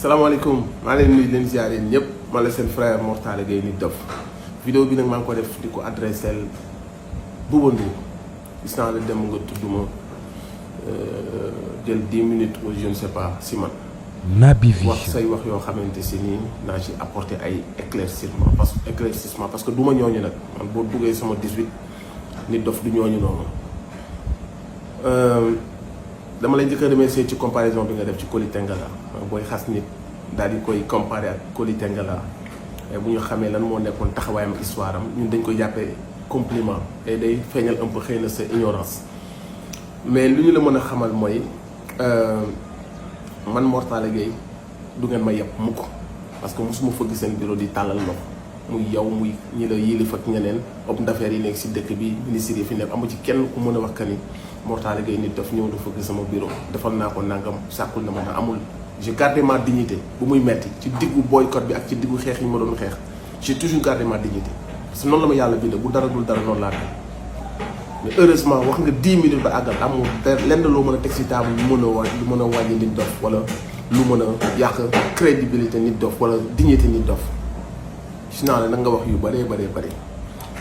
salaamaaleykum maa leen nuyu leen ziar yéen ñëpp man la seen frère Mor Talla Gueye Nit Dof vidéo bi nag maa ngi ko def di ko adressé Bouba Ndour gis naa la dem nga tudd ma jël 10 minutes ou je ne sais pas si man. Naby Vision wax say wax yoo xamante si nii naa ci apporter ay éclaircissement parce que du ma ñooñu nag man boo duggee sama 18 Nit Dof du ñooñu noonu. dama lay njëkk a remercier ci comparaison bi nga def ci Koli Tengala booy xas nit daal di koy comparer ak Koli Tengala bu ñu xamee lan moo nekkoon taxawaayam histoire am ñun dañ koy jàppee compliment et day feeñal un peu xëy na sa ignorance mais lu ñu la mën a xamal mooy man Mor Talla Gueye du ngeen ma yeb mukk parce que mosuma fëgg seen bureau di tàllal loxo muy yow muy ñi la yilif ak ñeneen homme d'affaires yi nekk si dëkk bi ministre yi fi nekk amu ci kenn ku mën a wax que ni Mor Talla Gueye Nit Dof ñëw dafa fëgg sama bureau defal naa ko nangam sàkkul na ma na amul. j'ai gardé ma dignité bu muy metti ci diggu boycott bi ak ci diggu xeex yi ma doon xeex j'ai toujours gardé ma dignité parce que noonu la ma yàlla bindee bu dara dul dara noonu laa def mais heureusement wax nga 10 minutes ba àggal amul lenn loo mën a teg si table lu mën a wàññi Nit Dof wala lu mën a yàq crédibilité Nit Dof wala dignité Nit Dof gis naa la nag nga wax yu bëree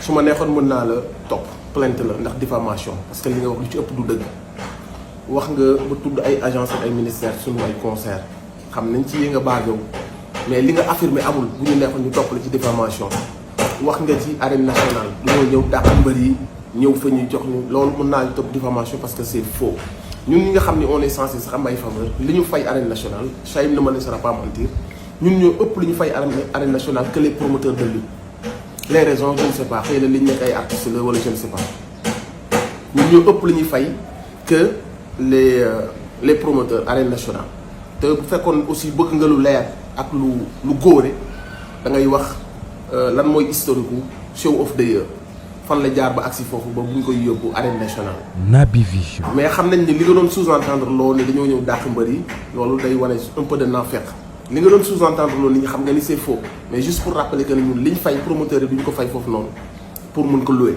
su ma neexoon mën naa la topp plainte la ndax diffamation parce que li nga wax lu ci ëpp du dëgg wax nga ba tudd ay agence ak ay ministère suñu ay concert xam nañ ci yi nga baagew mais li nga affirmé amul bu ñu neexoon ñu topp la ci diffamation wax nga ci arène nationale dañoo ñëw dàq mbër yi ñëw fa ñu jox ñu loolu mën naa topp diffamation parce que c'est faux ñun ñi nga xam ni on est censé sax am ay faveur li ñu fay arène nationale Chaim ne me laissera pas mentir ñun ñoo ëpp li ñu fay arène nationale que les promoteurs de lutte les raisons je ne sais pas xëy na li ñu nekk ay artistes la wala je ne sais pas ñun ñoo ëpp li ñuy fay que les promoteurs arène nationale te bu fekkoon aussi bëgg nga lu leer ak lu góore da ngay wax lan mooy historique show of the year fan la jaar ba agsi foofu ba bu ñu koy yóbbu arène nationale. Naby Vision mais xam nañ ni li nga doon sous-entendre loolu ne dañoo ñëw dàq mbër yi loolu day wane un peu de naafeq li nga doon sous-entendre loolu nit ñi xam nga ni c'est faux mais juste pour rappeler que ñun liñ fay promoteurs yi duñ ko fay foofu noonu pour mun ko louer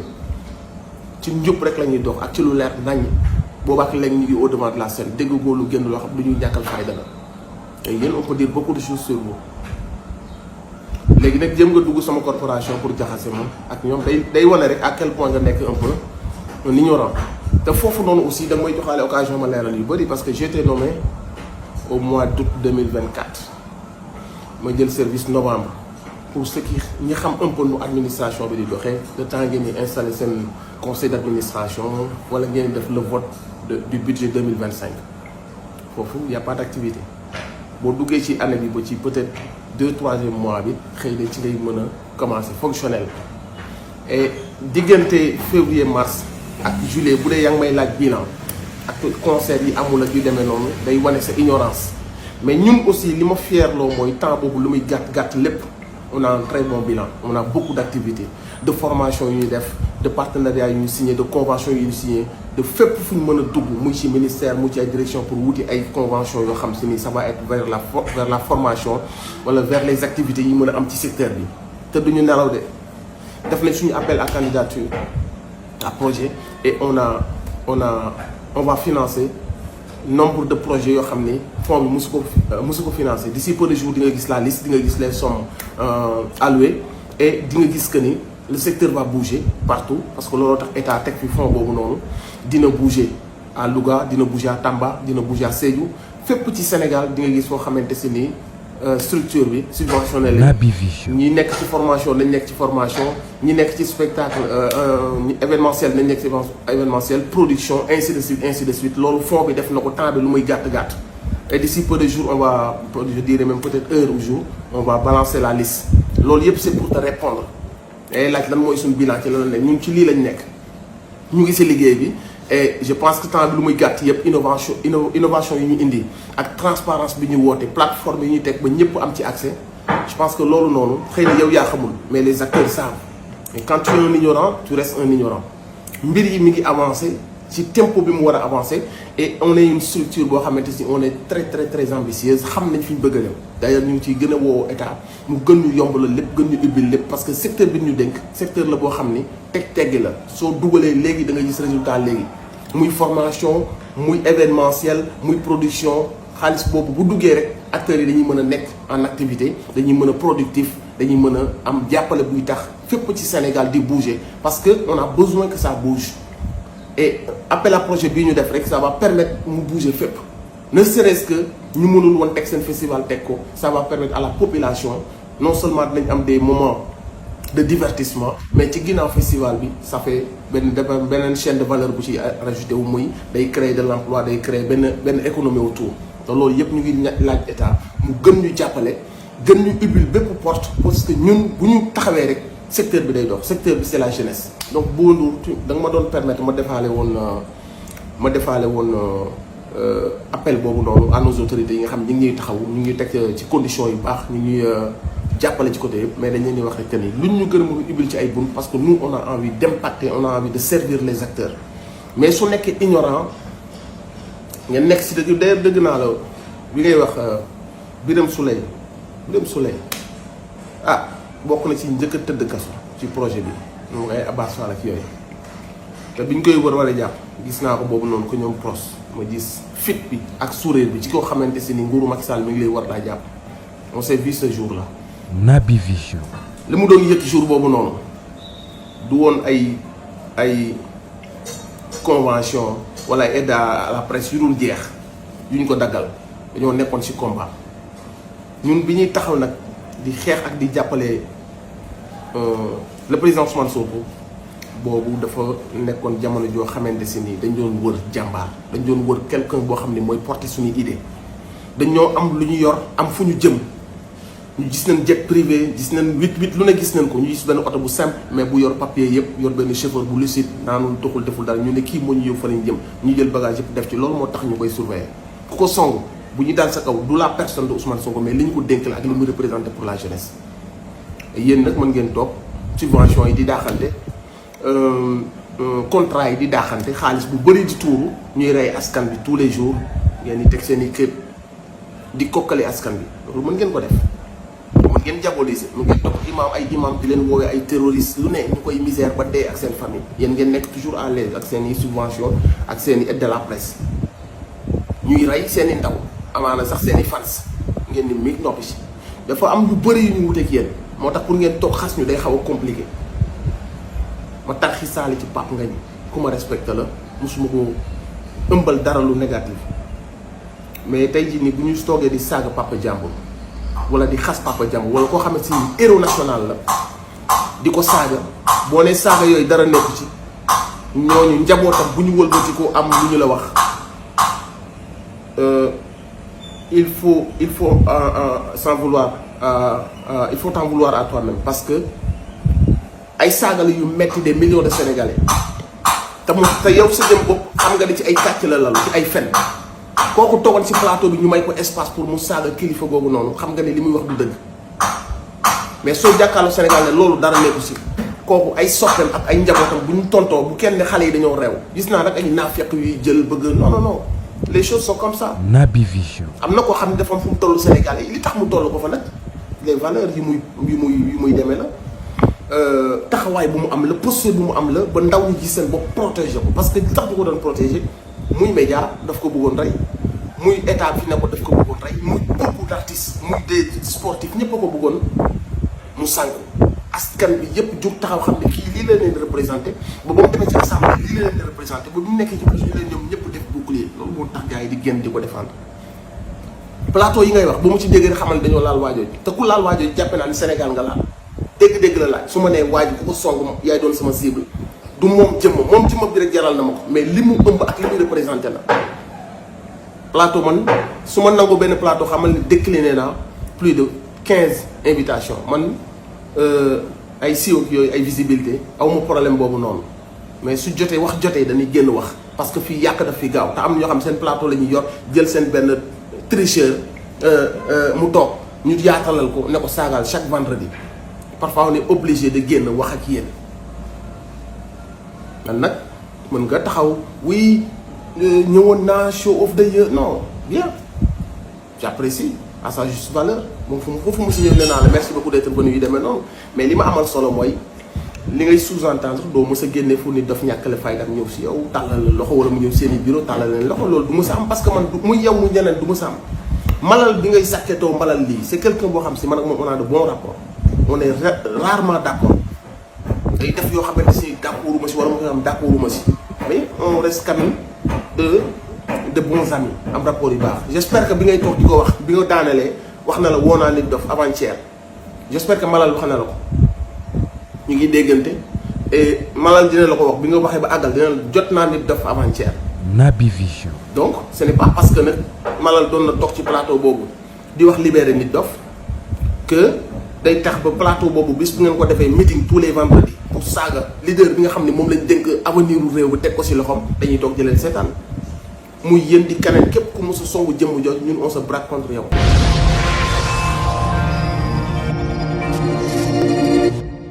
ci njub rek la ñuy dox ak ci lu leer nañ. boobaa ak léegi ñu ngi au devant de la scène dégg nga lu génn loo xam lu ñuy ñàkkal fayda la et yéen on peut dire beaucoup de choses sur vous léegi nag jëm nga dugg sama corporation pour jaxase moom ak ñoom day wane rek à quel point nga nekk un peu un ignorant te foofu noonu aussi da nga may joxaale occasion ma leeral yu bëri parce que j'ai été nommé au mois d'août 2024 ma jël service novembre pour ce qui ñi xam un peu nu administration bi di doxee le temps ngeen di installé seen conseil d'administration wala ngeen def le vote du budget 2025 foofu y a pas d'activité boo duggee ci année bi ba ci peut-être 2-3e mois bi xëy na ci ngay mën a commencer fonctionnel et diggante février mars ak juillet bu dee yaa ngi may laaj bilan ak concert yi amul ak yu demee noonu day wane sa ignorance mais ñun aussi li ma fierloo mooy temps boobu lu muy gàtt lépp on a un très bon bilan on a beaucoup d'activités de formation yu ñuy def de partenariat yu ñu signé de convention yu ñu signé de fépp fu ñu mën a dugg muy ci ministère muy ci ay direction pour wuti ay convention yoo xam si ni ça va être vers la formation wala vers les activités yi mën a am ci secteur bi te duñu nelaw de def nañ suñu appel à candidature à projet et on va financer nombre de projets yoo xam ni fonds bi mosu ko financer d'ici peu de jours di nga gis la liste di nga gis les sommes allouées et di nga gis que ni le secteur va bouger partout parce que looloo tax état teg fi fonds boobu noonu dina bouger à Louga dina bouger à Tamba dina bouger à Sédhiou fépp ci Sénégal di nga gis foo xamante si ni structure bi subventionné leen Naby Vision ñi nekk ci formation nañ nekk ci formation ñi nekk ci spectacle événementiel nañ nekk ci événementiel production ainsi de suite loolu fond bi def na ko temps bi lu muy gàtt et d'ici peu de jours on va je dirais même peut-être heure ou jour on va balancer la liste loolu yëpp c'est pour te répondre et laaj lan mooy suñu bilan ci la nekk ñun ci lii lañ nekk ñu ngi ci liggéey bi et je pense que temps bi lu muy gàtt yëpp innovation yi ñu indi ak transparence bi ñu woote plateforme yi ñu teg ba ñëpp am ci accès je pense que loolu noonu xëy na yow yaa xamul mais les acteurs savent et quand tu es un ignorant tu restes un ignorant mbir yi mi ngi avancé ci tempo bi mu war a avancer et on est une structure boo xamante si on est très ambitieuse xam nañ fi ñu bëgg a dem d'ailleurs ñu ngi ciy gën a woo état mu gën ñu yombalal lépp gën ñu ubbil lépp parce que secteur bi ñu dénk secteur la boo xam ni teggi la soo dugalee léegi da nga gis résultat léegi muy formation muy événementiel muy production xaalis boobu bu duggee rek acteurs yi dañuy mën a nekk en activité dañuy mën a productif dañuy mën a am jàppale buy tax fépp ci Sénégal di bouger parce que on a besoin que ça bouge et appel à projet bii ñu def rek ça va permettre mu bouger fépp ne serait-ce que ñu mënul woon teg seen festival teg ko ça va permettre à la population non seulement dinañ am des moments de divertissement mais ci ginnaaw festival bi ça fait beneen chaîne de valeur bu ci rajouté wu muy day créer de l'emploi day créer benn économie autour te loolu yëpp ñu ngi laaj état mu gën ñu jàppale gën ñu ubbil bépp porte parce que ñun bu ñu taxawee rek secteur bi day dox secteur bi c'est la jeunesse. donc Bouba Ndour da nga ma doon permettre ma defaale woon appel boobu noonu à nos autorités yi nga xam ñu ngi ñuy taxaw ñu ngi teg ci conditions yu baax ñu ngi jàppale ci côté yëpp mais dañ leen di wax rek que ni luñ ñu gën a mën a ubbil ci ay bunt parce que nous on a envie d'impacter on a envie de servir les acteurs mais su nekkee ignorant ngeen nekk si dëgg naa la bi ngay wax Birame Souleye ah bokk na ci njëkk a tëdd kaso ci projet bi moom ay Abass Fall ak yooyu te biñ koy war a jàpp gis naa ko boobu noonu ko ñoom pros ma gis fit bi ak sourire bi ci koo xamante si ni nguuru Macky Sall mi ngi lay war laa jàpp on s'est vu ce jour là. Naby Vision. li mu doon yëg jour boobu noonu du woon ay convention wala ay aide à la presse yu dul jeex yu ñu ko daggal dañoo nekkoon ci combat ñun bi ñuy taxaw nag di xeex ak di jàppale le président Ousmane Sonko boobu dafa nekkoon jamono joo xamante si nii dañ doon wër jàmbaar dañ doon wër quelqu'un boo xam ne mooy porter suñuy idée dañoo am lu ñu yor am fu ñu jëm ñu gis nañ jet privé gis nañ 8-8 lu ne gis nañ ko ñu gis benn oto bu simple mais bu yor papier yëpp yor benn chauffeur bu lucide naanul toxul deful dara ñu ne kii moo ñu yóbbu fa lañ jëm ñu jël bagage yëpp def ci loolu moo tax ñu koy surveiller ku ko song bu ñu daal sa kaw du la personne de Ousmane Sonko mais li ñu ko dénk la ak li muy représenté pour la jeunesse yéen nag mën ngeen toog subvention yi di daaxante contrat yi di daaxante xaalis bu bëri di tuuru ñuy rey askan bi tous les jours ngeen di teg seen i képp di kokkali askan bi loolu mën ngeen ko def mën ngeen diaboliser mu ngeen topp ay imam di leen woowee ay terroristes lu ne ñu koy misère ba dee ak seen famille yéen ngeen nekk toujours à l'aise ak seen i subvention ak seen i aide de la presse ñuy rey seen i ndaw amaana sax seen i fans ngeen ni mig noppi si dafa am lu bëri yu ñu wuteeg yéen moo tax pour ngeen toog xas ñu day xaw a compliqué ma tarxi saali ci Pape Ngagne ku ma respecté la mosuma ko ëmbal dara lu négatif mais tey jii nii bu ñu toogee di saaga papa jàmbur wala di xas papa jàmbur wala koo xamante ni héros national la di ko saaga boo ne saaga yooyu dara nekku ci ñooñu njabootam bu ñu wëlbati ko am lu ñu la wax il faut s'en vouloir il faut t'en vouloir à toi-même parce que ay saagale yu metti des millions de Sénégalais te yow sa jëm bopp xam nga ni ci ay kàcc la lalu ci ay fen kooku toogal ci plateau bi ñu may ko espace pour mu saaga kilifa googu noonu xam nga ni li muy wax du dëgg mais soo jàkkaarloo Sénégal ne loolu dara nekku si kooku ay soppeem ak ay njabootam bu ñu tontoo bu kenn ne xale yi dañoo réew gis naa nag ay naafeq yuy jël bëgg non les choses sont comme ça. Naby Vision. am na koo xam ne dafa am fu mu toll Sénégal yi li tax mu toll ko fa nag les valeurs yi muy demee la taxawaay bu mu am la posture bu mu am la ba ndaw ñi gis seen bopp protéger ko parce que li tax bu ko doon protéger muy média daf ko bëggoon rey muy état fi ne ko daf ko bëggoon rey muy beaucoup d'artistes muy des sportifs ñëpp a ko bëggoon mu sànku askan bi yëpp jug taxaw xam ne kii lii la leen di représenté ba mu demee ci assemblée lii la leen di représenté ba mu nekkee ci biir leen ñoom ñëpp def bouclier loolu moo tax gars yi di génn di ko défendre plateau yi ngay wax ba mu ci déggee xamal dañoo laal waajooju te ku laal waajooju jàppe naa ni Sénégal nga laal dégg-dégg la laaj su ma nee waaj ku ko song yaay doon sama cible du moom jëmm bi rek jaral na ma ko mais li mu ëmb ak li muy représenté la plateau man su ma nangu benn plateau xamal ni décliné naa plus de 15 invitations man ay siiw ak yooyu ay visibilité aw ma problème boobu noonu mais su jotee wax jotee dañuy génn wax parce que fii yàq daf fi gaaw te am ñoo xam seen plateau la ñuy yor jël seen benn tricheur mu toog ñu yaatalal ko ne ko saagaal chaque vendredi parfois on est obligé de génn wax ak yéen man nag mën nga taxaw oui ñëwoon naa show of the year non bien j'apprécie à sa juste valeur moom foofu mu si ñëw nee naa la merci beaucoup d'être venu yu demee noonu mais li ma amal solo mooy li ngay sous-entendre doo mës a génne fu nit daf ñàkkale fayda ak ñëw si yow tàllal la loxo wala mu ñëw seen i bureau tàllal leen loxo loolu du mës a am parce que man muy yow muy ñeneen du mës a am Malal bi ngay sàkketoo Malal lii c'est quelqu'un boo xam si man ak moom on a de bons rapports on est rarement d'accord day def yoo xamante si d'accorduma si wala moo xam d'accorduma si mais on reste quand même de bons amis am rapport yu baax. J'espère que bi ngay toog di ko wax bi nga daanelee wax na la woo naa Nit Dof avant-hier j'espère que Malal wax na la ko ñu ngi déggante et Malal dina la ko wax bi nga waxee ba àggal dina la jot naa Nit Dof avant-hier. Naby Vision. Donc ce n'est pas parce que nag Malal doon na toog ci plateau boobu di wax libérer Nit Dof que day tax ba plateau boobu bis bu ngeen ko defee meeting tous les vendredis pour saaga leader bi nga xam ne moom lañ dénk avenir u réew bi teg ko ci loxoom dañuy toog jëleen seetaan muy yéen di keneen képp ku mos a songu jëmm jooj ñun on se braque contre yow.